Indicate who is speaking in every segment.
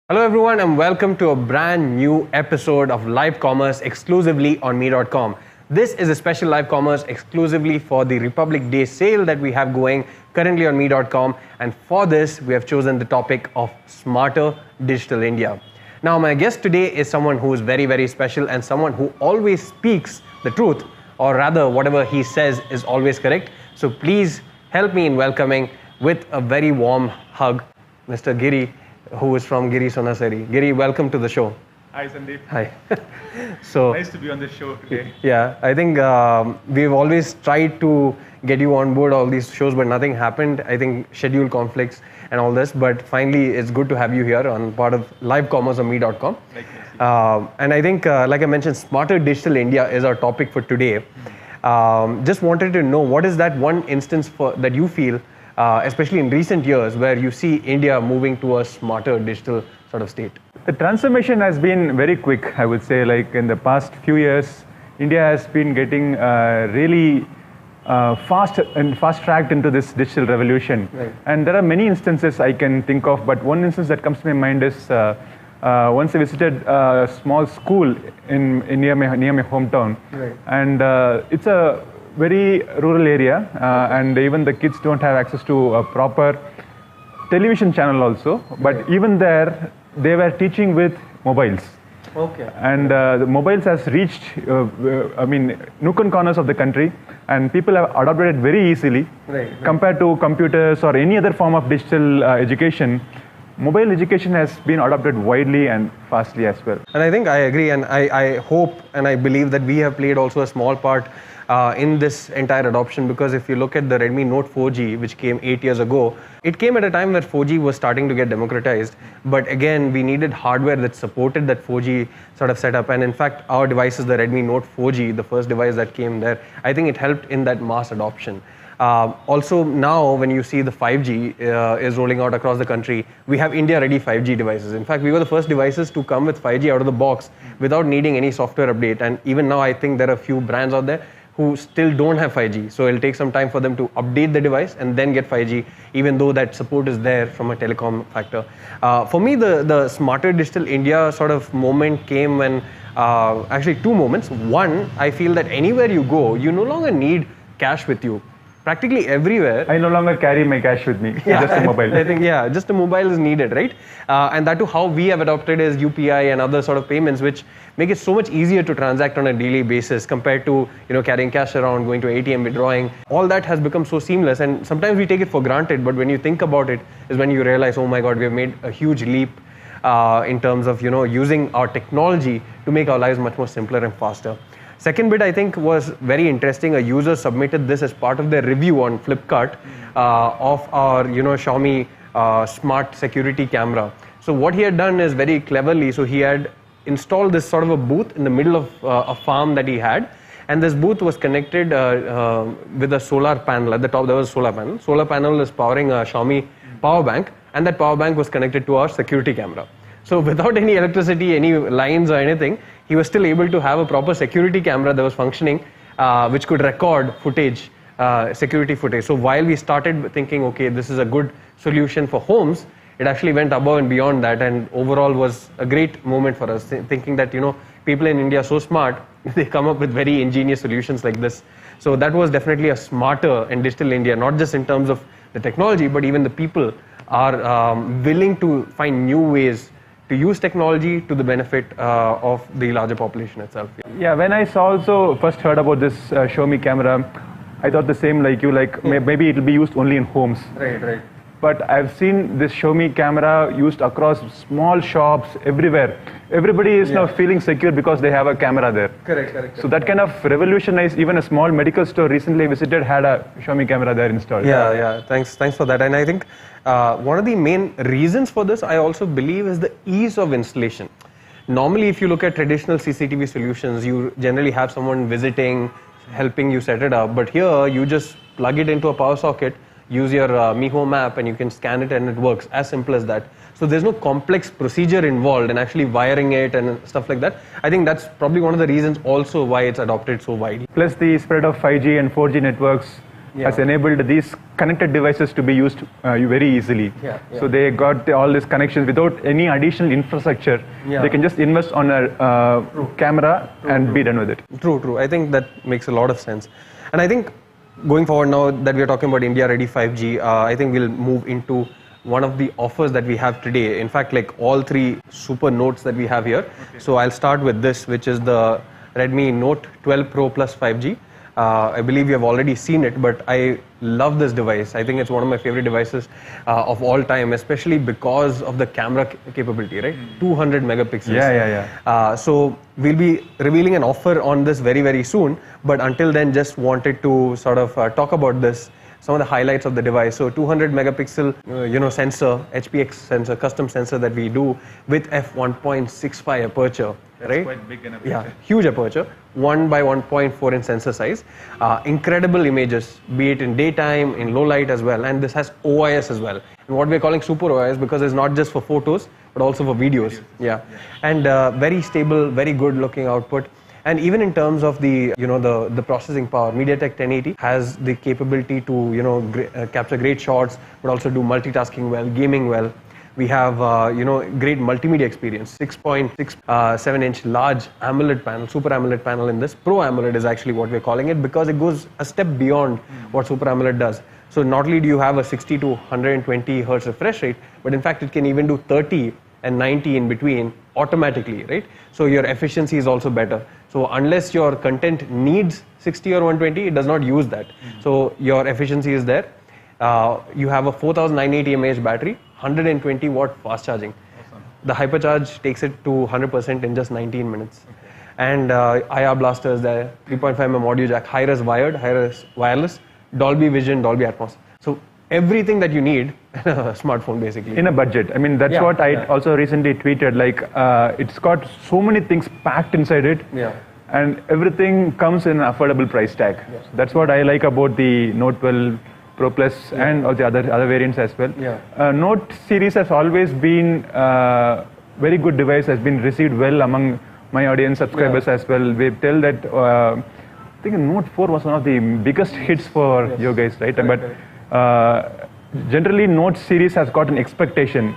Speaker 1: Hello, everyone, and welcome to a brand new episode of Live Commerce exclusively on me.com. This is a special live commerce exclusively for the Republic Day sale that we have going currently on me.com. And for this, we have chosen the topic of smarter digital India. Now, my guest today is someone who is very, very special and someone who always speaks the truth, or rather, whatever he says is always correct. So please help me in welcoming with a very warm hug, Mr. Giri, who is from Giri Sonasari. Giri, welcome to the show.
Speaker 2: Hi, Sandeep.
Speaker 1: Hi. So
Speaker 2: Nice to be on this show today.
Speaker 1: yeah, I think we've always tried to get you on board all these shows, but nothing happened. I think schedule conflicts and all this, but finally it's good to have you here on part of live commerce on me.com. And I think, like I mentioned, smarter digital India is our topic for today. Just wanted to know, what is that one instance that you feel, especially in recent years, where you see India moving to a smarter digital sort of state?
Speaker 2: The transformation has been very quick, I would say. Like in the past few years, India has been getting really fast-tracked into this digital revolution.
Speaker 1: Right.
Speaker 2: And there are many instances I can think of, but one instance that comes to my mind is once I visited a small school near my hometown.
Speaker 1: Right.
Speaker 2: And it's a very rural area, and even the kids don't have access to a proper television channel also. But
Speaker 1: Right.
Speaker 2: even there, they were teaching with mobiles.
Speaker 1: Okay.
Speaker 2: And the mobiles has reached, nook and corners of the country, and people have adopted it very easily.
Speaker 1: Right.
Speaker 2: Compared to computers or any other form of digital education. Mobile education has been adopted widely and fastly as well.
Speaker 1: And I think I agree, and I hope and I believe that we have played also a small part in this entire adoption, because if you look at the Redmi Note 4G, which came 8 years ago, it came at a time where 4G was starting to get democratized. But again, we needed hardware that supported that 4G sort of setup. And in fact, our devices, the Redmi Note 4G, the first device that came there, I think it helped in that mass adoption. Also now, when you see the 5G is rolling out across the country, we have India-ready 5G devices. In fact, we were the first devices to come with 5G out of the box without needing any software update. And even now, I think there are a few brands out there who still don't have 5G. So it'll take some time for them to update the device and then get 5G, even though that support is there from a telecom factor. For me, the smarter digital India sort of moment came when, actually two moments. One, I feel that anywhere you go, you no longer need cash with you. Practically everywhere.
Speaker 2: I no longer carry my cash with me,
Speaker 1: Yeah,
Speaker 2: just a mobile.
Speaker 1: I think, yeah, just a mobile is needed, right? And that too, how we have adopted is UPI and other sort of payments, which make it so much easier to transact on a daily basis compared to, carrying cash around, going to ATM, withdrawing. All that has become so seamless, and sometimes we take it for granted, but when you think about it, is when you realize, oh my God, we have made a huge leap in terms of, using our technology to make our lives much more simpler and faster. Second bit, I think, was very interesting. A user submitted this as part of their review on Flipkart of our, Xiaomi smart security camera. So what he had done is very cleverly, so he had installed this sort of a booth in the middle of a farm that he had. And this booth was connected with a solar panel. At the top, there was a solar panel. Solar panel is powering a Xiaomi power bank, and that power bank was connected to our security camera. So without any electricity, any lines or anything, he was still able to have a proper security camera that was functioning, which could record footage, security footage. So while we started thinking, okay, this is a good solution for homes, it actually went above and beyond that, and overall was a great moment for us, thinking that, people in India are so smart, they come up with very ingenious solutions like this. So that was definitely a smarter and digital India, not just in terms of the technology, but even the people are willing to find new ways to use technology to the benefit of the larger population itself.
Speaker 2: Yeah, when I also first heard about this Xiaomi camera, I thought the same like you, maybe it will be used only in homes.
Speaker 1: Right.
Speaker 2: But I've seen this Xiaomi camera used across small shops everywhere. Everybody is now feeling secure because they have a camera there.
Speaker 1: Correct.
Speaker 2: So that kind of revolutionized, even a small medical store recently visited had a Xiaomi camera there installed.
Speaker 1: Yeah. Thanks for that. And I think one of the main reasons for this, I also believe, is the ease of installation. Normally, if you look at traditional CCTV solutions, you generally have someone visiting, helping you set it up. But here, you just plug it into a power socket, use your Mi Home app, and you can scan it and it works. As simple as that. So there's no complex procedure involved in actually wiring it and stuff like that. I think that's probably one of the reasons also why it's adopted so widely.
Speaker 2: Plus the spread of 5G and 4G networks has enabled these connected devices to be used very easily. So they got all these connections without any additional infrastructure. They can just invest on a camera and be done with it.
Speaker 1: True. I think that makes a lot of sense. And I think going forward, now that we are talking about India Ready 5G, I think we'll move into one of the offers that we have today. In fact, like all 3 super notes that we have here. So I'll start with this, which is the Redmi Note 12 Pro Plus 5G. I believe you have already seen it, but I love this device. I think it's one of my favorite devices of all time, especially because of the camera capability, right? 200 megapixels. So we'll be revealing an offer on this very, very soon. But until then, just wanted to sort of talk about this, some of the highlights of the device. So 200 megapixel, sensor, HPX sensor, custom sensor that we do with f1.65 aperture. Right?
Speaker 2: Quite big in aperture.
Speaker 1: Huge aperture, 1 by 1.4 inch sensor size. Incredible images, be it in daytime, in low light as well. And this has OIS as well. And what we're calling super OIS because it's not just for photos, but also for videos. And very stable, very good looking output. And even in terms of the, the processing power, MediaTek 1080 has the capability to, capture great shots, but also do multitasking well, gaming well. We have, great multimedia experience, 6.67-inch large AMOLED panel, Super AMOLED panel in this. Pro AMOLED is actually what we're calling it because it goes a step beyond what Super AMOLED does. So not only do you have a 60 to 120 hertz refresh rate, but in fact it can even do 30 and 90 in between automatically, right? So your efficiency is also better. So unless your content needs 60 or 120, it does not use that. So your efficiency is there. You have a 4980 mAh battery, 120 watt fast charging.
Speaker 2: Awesome.
Speaker 1: The hypercharge takes it to 100% in just 19 minutes. And IR blaster is there, 3.5mm audio jack, high-res wired, high-res wireless, Dolby Vision, Dolby Atmos. So everything that you need in a smartphone basically.
Speaker 2: In a budget. I mean, that's what I also recently tweeted. Like, it's got so many things packed inside it. And everything comes in an affordable price tag. So that's what I like about the Note 12 Pro Plus and all the other variants as well. Note series has always been very good device, has been received well among my audience subscribers as well. We tell that I think Note 4 was one of the biggest hits for you guys, right? But generally Note series has got an expectation.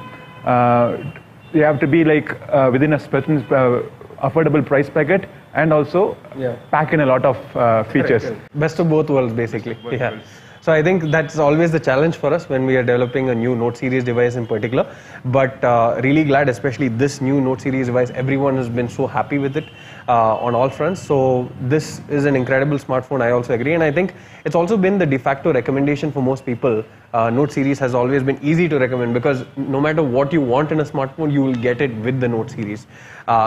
Speaker 2: You have to be like within a certain affordable price bracket and also pack in a lot of features.
Speaker 1: Best of both worlds basically. So I think that's always the challenge for us when we are developing a new Note series device in particular. But really glad, especially this new Note series device, everyone has been so happy with it on all fronts. So this is an incredible smartphone, I also agree. And I think it's also been the de facto recommendation for most people. Note series has always been easy to recommend because no matter what you want in a smartphone, you will get it with the Note series.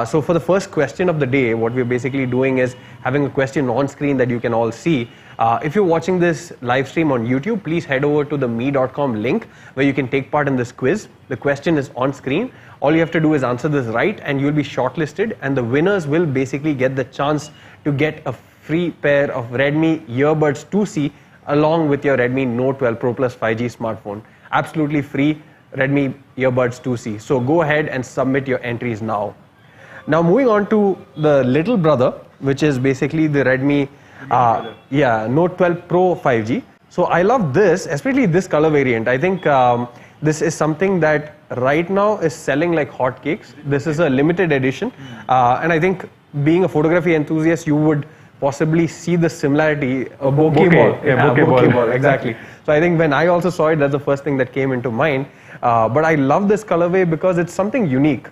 Speaker 1: So for the first question of the day, what we're basically doing is having a question on screen that you can all see. If you're watching this live stream on YouTube, please head over to the me.com link where you can take part in this quiz. The question is on screen. All you have to do is answer this right and you'll be shortlisted, and the winners will basically get the chance to get a free pair of Redmi earbuds 2C along with your Redmi Note 12 Pro Plus 5G smartphone. Absolutely free Redmi earbuds 2C. So go ahead and submit your entries now. Now moving on to the little brother, which is basically the Redmi Note 12 Pro 5G. So I love this, especially this color variant. I think this is something that right now is selling like hotcakes. This is a limited edition, and I think being a photography enthusiast, you would possibly see the similarity. A bokeh ball.
Speaker 2: Bokeh ball.
Speaker 1: Exactly. So I think when I also saw it, that's the first thing that came into mind. But I love this colorway because it's something unique.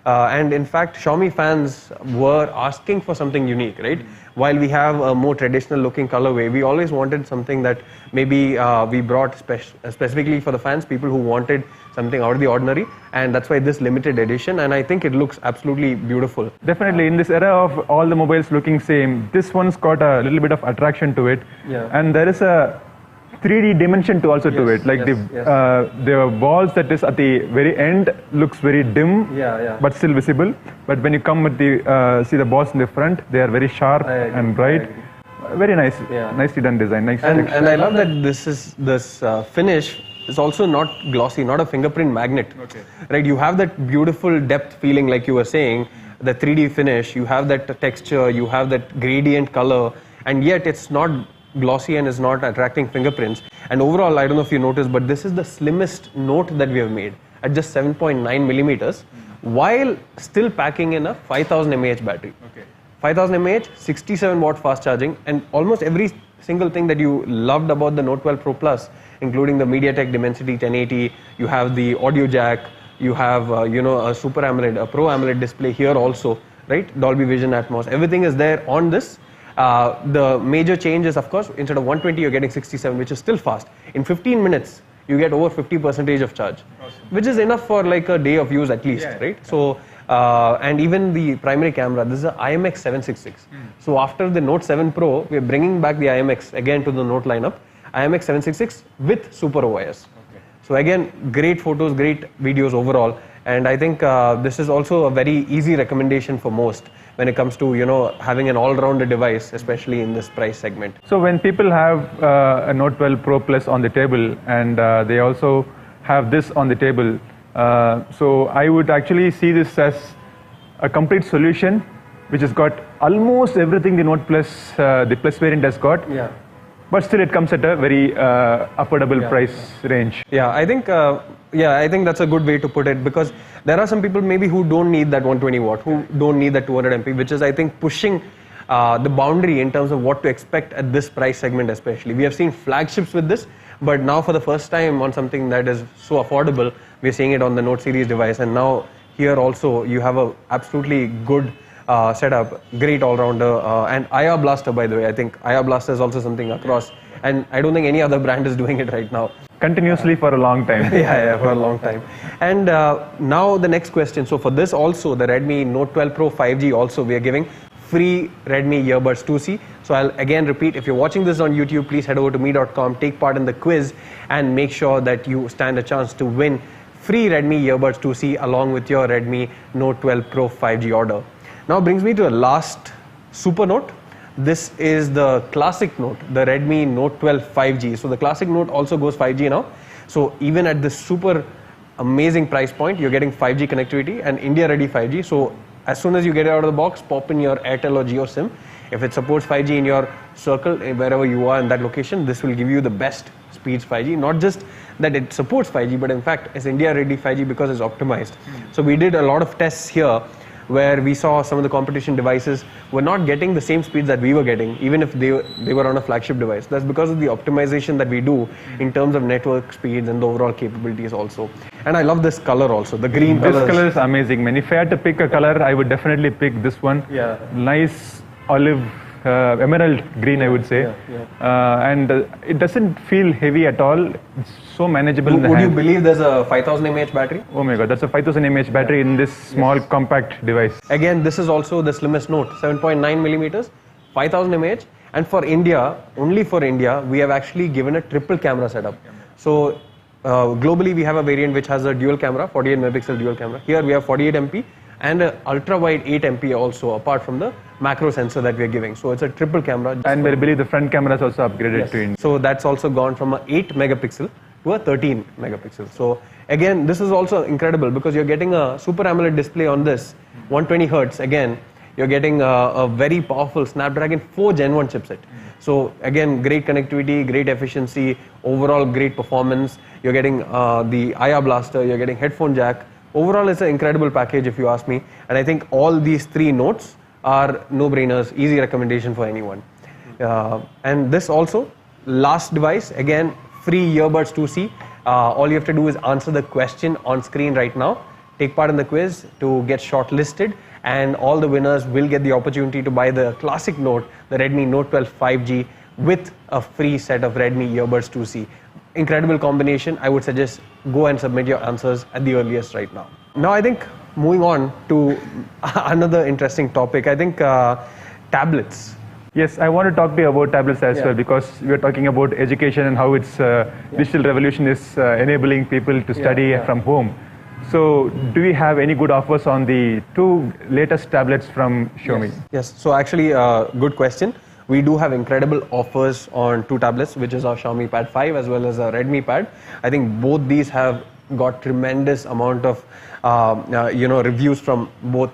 Speaker 1: And in fact, Xiaomi fans were asking for something unique, right? While we have a more traditional looking colorway, we always wanted something that maybe we brought specifically for the fans, people who wanted something out of the ordinary, and that's why this limited edition, and I think it looks absolutely beautiful.
Speaker 2: Definitely, in this era of all the mobiles looking same, this one's got a little bit of attraction to it, and there is a 3D dimension to also to it, like the walls that is at the very end looks very dim, but still visible. But when you come with the see the balls in the front, they are very sharp and bright. Very nice, nicely done design. Nice
Speaker 1: and I love that this finish is also not glossy, not a fingerprint magnet. Right? You have that beautiful depth feeling, like you were saying, the 3D finish. You have that texture, you have that gradient color, and yet it's not glossy and is not attracting fingerprints. And overall, I don't know if you noticed, but this is the slimmest Note that we have made at just 7.9 millimeters, while still packing in a 5000 mAh battery.
Speaker 2: Okay.
Speaker 1: 5000 mAh, 67 watt fast charging, and almost every single thing that you loved about the Note 12 Pro Plus, including the MediaTek Dimensity 1080, you have the audio jack, you have a Super AMOLED, a Pro AMOLED display here also, right? Dolby Vision Atmos, everything is there on this. The major change is, of course, instead of 120, you're getting 67, which is still fast. In 15 minutes, you get over 50% of charge, which is enough for like a day of use at least, right? So, and even the primary camera, this is an IMX 766. So after the Note 7 Pro, we're bringing back the IMX again to the Note lineup, IMX 766 with Super OIS. So again, great photos, great videos overall. And I think this is also a very easy recommendation for most when it comes to, having an all-rounder device, especially in this price segment.
Speaker 2: So when people have a Note 12 Pro Plus on the table and they also have this on the table, so I would actually see this as a complete solution which has got almost everything the Note Plus, the Plus variant has got.
Speaker 1: Yeah.
Speaker 2: But still, it comes at a very affordable price range.
Speaker 1: Yeah, I think that's a good way to put it, because there are some people maybe who don't need that 120 watt, who don't need that 200 MP, which is, I think, pushing the boundary in terms of what to expect at this price segment especially. We have seen flagships with this, but now for the first time on something that is so affordable, we're seeing it on the Note series device. And now here also you have a absolutely good setup, great all-rounder, and IR Blaster, by the way. I think IR Blaster is also something across, and I don't think any other brand is doing it right now.
Speaker 2: Continuously for a long time.
Speaker 1: Yeah, for a long time. And now the next question. So for this also, the Redmi Note 12 Pro 5G also, we are giving free Redmi earbuds 2C. So I'll again repeat, if you're watching this on YouTube, please head over to me.com, take part in the quiz, and make sure that you stand a chance to win free Redmi earbuds 2C along with your Redmi Note 12 Pro 5G order. Now brings me to a last super note. This is the classic Note, the Redmi Note 12 5G. So the classic Note also goes 5G now. So even at this super amazing price point, you're getting 5G connectivity and India ready 5G. So as soon as you get it out of the box, pop in your Airtel or Jio SIM. If it supports 5G in your circle, wherever you are in that location, this will give you the best speeds 5G. Not just that it supports 5G, but in fact it's India ready 5G because it's optimized. So we did a lot of tests here where we saw some of the competition devices were not getting the same speeds that we were getting, even if they were on a flagship device. That's because of the optimization that we do in terms of network speeds and the overall capabilities also. And I love this color also, the green color.
Speaker 2: This color is amazing, man. If I had to pick a color, I would definitely pick this one.
Speaker 1: Yeah.
Speaker 2: Nice olive, emerald green, I would say. And it doesn't feel heavy at all. It's so manageable in the hand.
Speaker 1: Would you believe there's a 5000 mAh battery?
Speaker 2: Oh my god, that's a 5000 mAh battery in this small compact device.
Speaker 1: Again, this is also the slimmest Note, 7.9 millimeters, 5000 mAh. And for India, only for India, we have actually given a triple camera setup. So globally, we have a variant which has a dual camera, 48 megapixel dual camera. Here we have 48 MP and an ultra wide 8 MP also, apart from the macro sensor that we are giving. So it's a triple camera.
Speaker 2: And I believe the front camera is also upgraded to India.
Speaker 1: So that's also gone from a 8 megapixel to a 13 megapixel. So again, this is also incredible because you're getting a Super AMOLED display on this, 120 Hertz. Again, you're getting a very powerful Snapdragon 4 Gen 1 chipset. So again, great connectivity, great efficiency, overall great performance. You're getting the IR Blaster, you're getting headphone jack. Overall, it's an incredible package if you ask me. And I think all these three Notes are no-brainers, easy recommendation for anyone. And this also, last device, again, free earbuds 2C. All you have to do is answer the question on screen right now. Take part in the quiz to get shortlisted, and all the winners will get the opportunity to buy the classic Note, the Redmi Note 12 5G, with a free set of Redmi earbuds 2C. Incredible combination. I would suggest go and submit your answers at the earliest right now. Now I think moving on to another interesting topic, I think tablets.
Speaker 2: Yes, I want to talk to you about tablets as well, because we are talking about education and how its digital revolution is enabling people to study from home. So do we have any good offers on the two latest tablets from Xiaomi?
Speaker 1: Yes. So actually, good question. We do have incredible offers on two tablets, which is our Xiaomi Pad 5 as well as our Redmi Pad. I think both these have got tremendous amount of reviews from both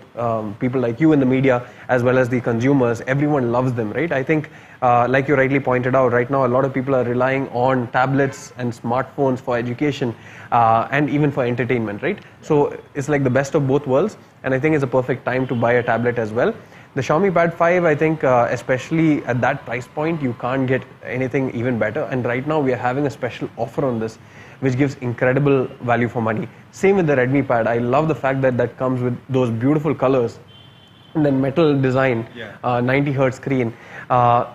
Speaker 1: people like you in the media as well as the consumers. Everyone loves them, right? I think like you rightly pointed out, right now a lot of people are relying on tablets and smartphones for education and even for entertainment, right? So it's like the best of both worlds, and I think it's a perfect time to buy a tablet as well. The Xiaomi Pad 5, I think, especially at that price point, you can't get anything even better. And right now, we are having a special offer on this, which gives incredible value for money. Same with the Redmi Pad. I love the fact that that comes with those beautiful colors and then metal design, 90 hertz screen.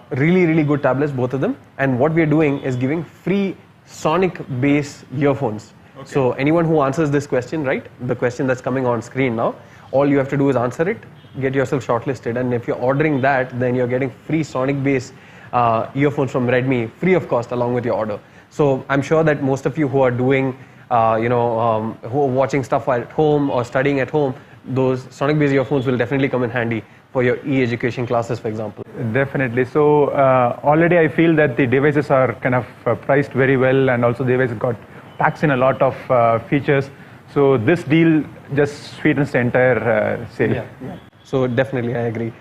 Speaker 1: Really, really good tablets, both of them. And what we are doing is giving free sonic bass earphones. Okay. So anyone who answers this question, right, the question that's coming on screen now, all you have to do is answer it, get yourself shortlisted, and if you're ordering that, then you're getting free sonic bass earphones from Redmi, free of cost, along with your order. So I'm sure that most of you who are doing, who are watching stuff at home or studying at home, those sonic bass earphones will definitely come in handy for your e-education classes, for example.
Speaker 2: Definitely. So already I feel that the devices are kind of priced very well, and also the devices got packs in a lot of features. So this deal just sweetens the entire sale.
Speaker 1: Yeah. So definitely, I agree.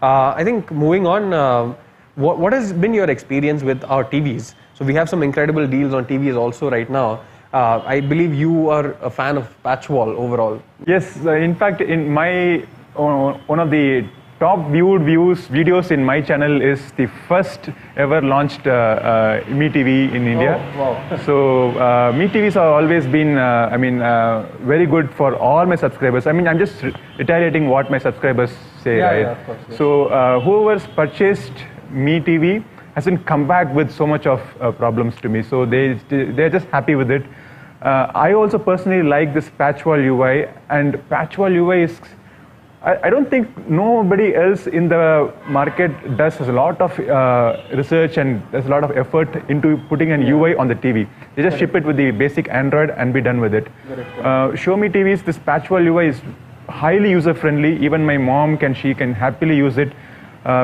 Speaker 1: I think moving on, what has been your experience with our TVs? So we have some incredible deals on TVs also right now. I believe you are a fan of patch wall overall.
Speaker 2: Yes, in fact, in my one of the top viewed videos in my channel is the first ever launched Mi TV in India.
Speaker 1: Oh, wow.
Speaker 2: So Mi TVs have always been, very good for all my subscribers. I mean, I'm just retaliating what my subscribers say, right?
Speaker 1: Yeah, of course, yeah.
Speaker 2: So whoever's purchased Mi TV hasn't come back with so much of problems to me. So they're just happy with it. I also personally like this patch wall UI, and patch wall UI is, I don't think nobody else in the market does a lot of research and there's a lot of effort into putting an UI on the TV. They just ship it with the basic Android and be done with it. Xiaomi TVs, this patch wall UI is highly user friendly. Even my mom she can happily use it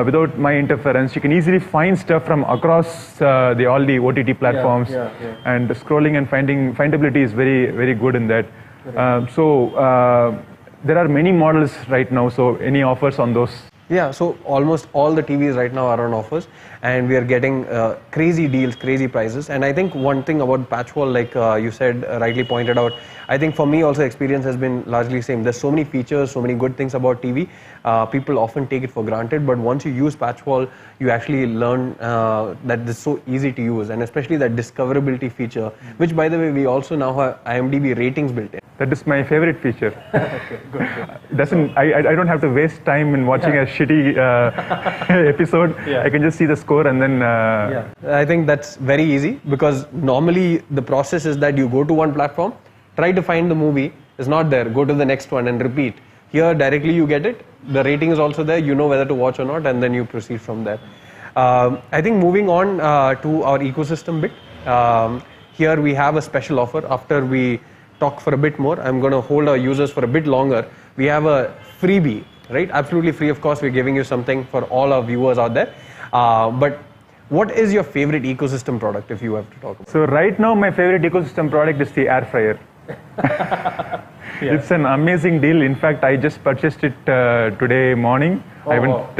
Speaker 2: without my interference. She can easily find stuff from across all the OTT platforms, and scrolling and findability is very, very good in that. There are many models right now, so any offers on those?
Speaker 1: Yeah, so almost all the TVs right now are on offers, and we are getting crazy deals, crazy prices. And I think one thing about patch wall, like you said, rightly pointed out, I think for me also experience has been largely same. There's so many features, so many good things about TV. People often take it for granted, but once you use patch wall, you actually learn that it's so easy to use, and especially that discoverability feature, which by the way, we also now have IMDb ratings built in.
Speaker 2: That is my favorite feature.
Speaker 1: Okay, good.
Speaker 2: I don't have to waste time in watching a shitty episode. I can just see the score and then...
Speaker 1: I think that's very easy, because normally the process is that you go to one platform, try to find the movie, it's not there, go to the next one and repeat. Here directly you get it, the rating is also there, you know whether to watch or not, and then you proceed from there. I think moving on to our ecosystem bit, here we have a special offer. After we talk for a bit more, I'm going to hold our users for a bit longer. We have a freebie, right? Absolutely free, of course. We're giving you something for all our viewers out there. But what is your favorite ecosystem product, if you have to talk about?
Speaker 2: So right now, my favorite ecosystem product is the air fryer. It's an amazing deal. In fact, I just purchased it today morning. I haven't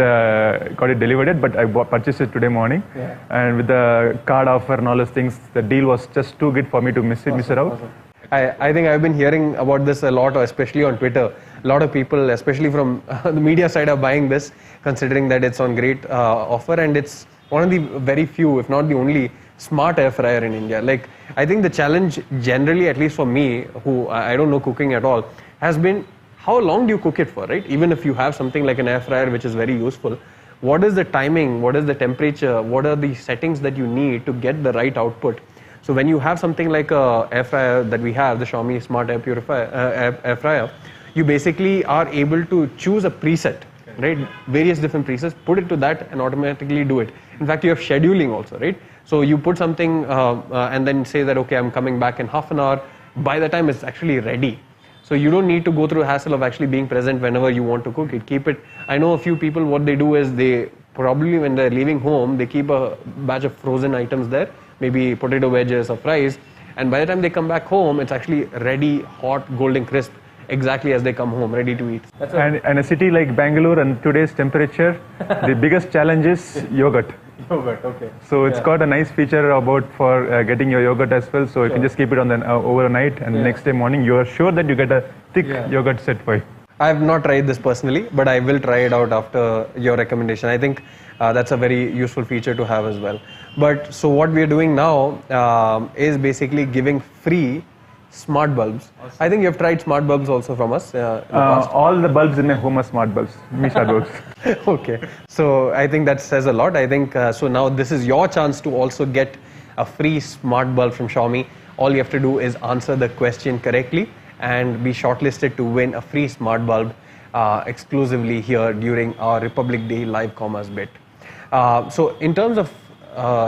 Speaker 2: got it delivered yet, but I purchased it today morning. And with the card offer and all those things, the deal was just too good for me to miss it out.
Speaker 1: Awesome. I think I've been hearing about this a lot, especially on Twitter. A lot of people, especially from the media side, are buying this, considering that it's on great offer, and it's one of the very few, if not the only, smart air fryer in India. Like, I think the challenge generally, at least for me, who I don't know cooking at all, has been how long do you cook it for, right? Even if you have something like an air fryer, which is very useful, what is the timing, what is the temperature, what are the settings that you need to get the right output? So when you have something like a air fryer that we have, the Xiaomi Smart Air Air Fryer, you basically are able to choose a preset, right? Various different presets, put it to that and automatically do it. In fact, you have scheduling also, right? So you put something and then say that, okay, I'm coming back in half an hour. By the time it's actually ready. So you don't need to go through the hassle of actually being present whenever you want to cook it. Keep it. I know a few people, what they do is they probably when they're leaving home, they keep a batch of frozen items there, maybe potato wedges or fries, And by the time they come back home, it's actually ready, hot, golden crisp, exactly as they come home, ready to eat.
Speaker 2: And a city like Bangalore and today's temperature, the biggest challenge is yogurt.
Speaker 1: Yogurt, okay.
Speaker 2: So it's got a nice feature about for getting your yogurt as well. So you can just keep it on the overnight, and the next day morning you are sure that you get a thick yogurt set for you.
Speaker 1: I have not tried this personally, but I will try it out after your recommendation. I think that's a very useful feature to have as well. But so what we are doing now is basically giving free smart bulbs. Awesome. I think you have tried smart bulbs also from us in the past.
Speaker 2: All the bulbs in my home are smart bulbs. Misha bulbs.
Speaker 1: Okay. So I think that says a lot. I think so now this is your chance to also get a free smart bulb from Xiaomi. All you have to do is answer the question correctly and be shortlisted to win a free smart bulb exclusively here during our Republic Day live commerce bit. So in terms of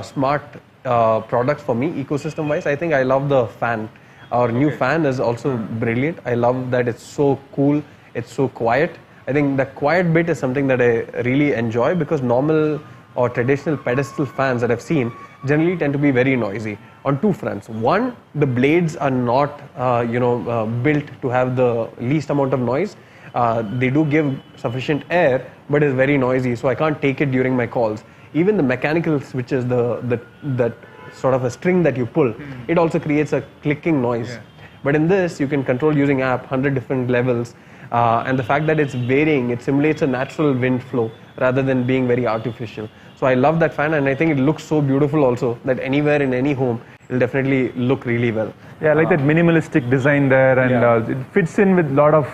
Speaker 1: smart products for me, ecosystem wise, I think I love the fan. Our new fan is also brilliant. I love that it's so cool, it's so quiet. I think the quiet bit is something that I really enjoy, because normal or traditional pedestal fans that I've seen generally tend to be very noisy on two fronts. One, the blades are not built to have the least amount of noise. They do give sufficient air, but it's very noisy, so I can't take it during my calls. Even the mechanical switches, that sort of a string that you pull, it also creates a clicking noise. Yeah. But in this, you can control using app 100 different levels, and the fact that it's varying, it simulates a natural wind flow rather than being very artificial. So I love that fan, and I think it looks so beautiful also that anywhere in any home, it'll definitely look really well.
Speaker 2: Yeah, I like that minimalistic design there, and it fits in with a lot of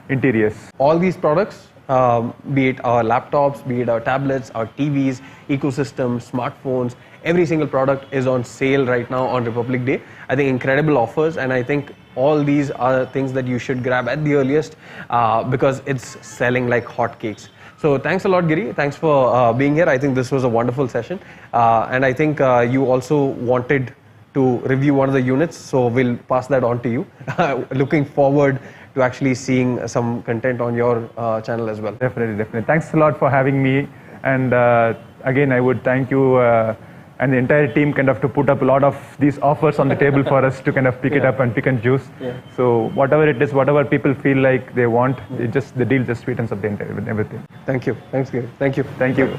Speaker 2: interiors.
Speaker 1: All these products, be it our laptops, be it our tablets, our TVs, ecosystem, smartphones, every single product is on sale right now on Republic Day. I think incredible offers, and I think all these are things that you should grab at the earliest because it's selling like hotcakes. So thanks a lot, Giri. Thanks for being here. I think this was a wonderful session, and I think you also wanted to review one of the units, so we'll pass that on to you. Looking forward to actually seeing some content on your channel as well.
Speaker 2: Definitely. Thanks a lot for having me, and again I would thank you and the entire team kind of to put up a lot of these offers on the table for us to kind of pick it up and pick and choose. So whatever it is, whatever people feel like they want, the deal just sweetens up the entire everything.
Speaker 1: Thank you. Thanks, Giri. Thank you.
Speaker 2: Thank you.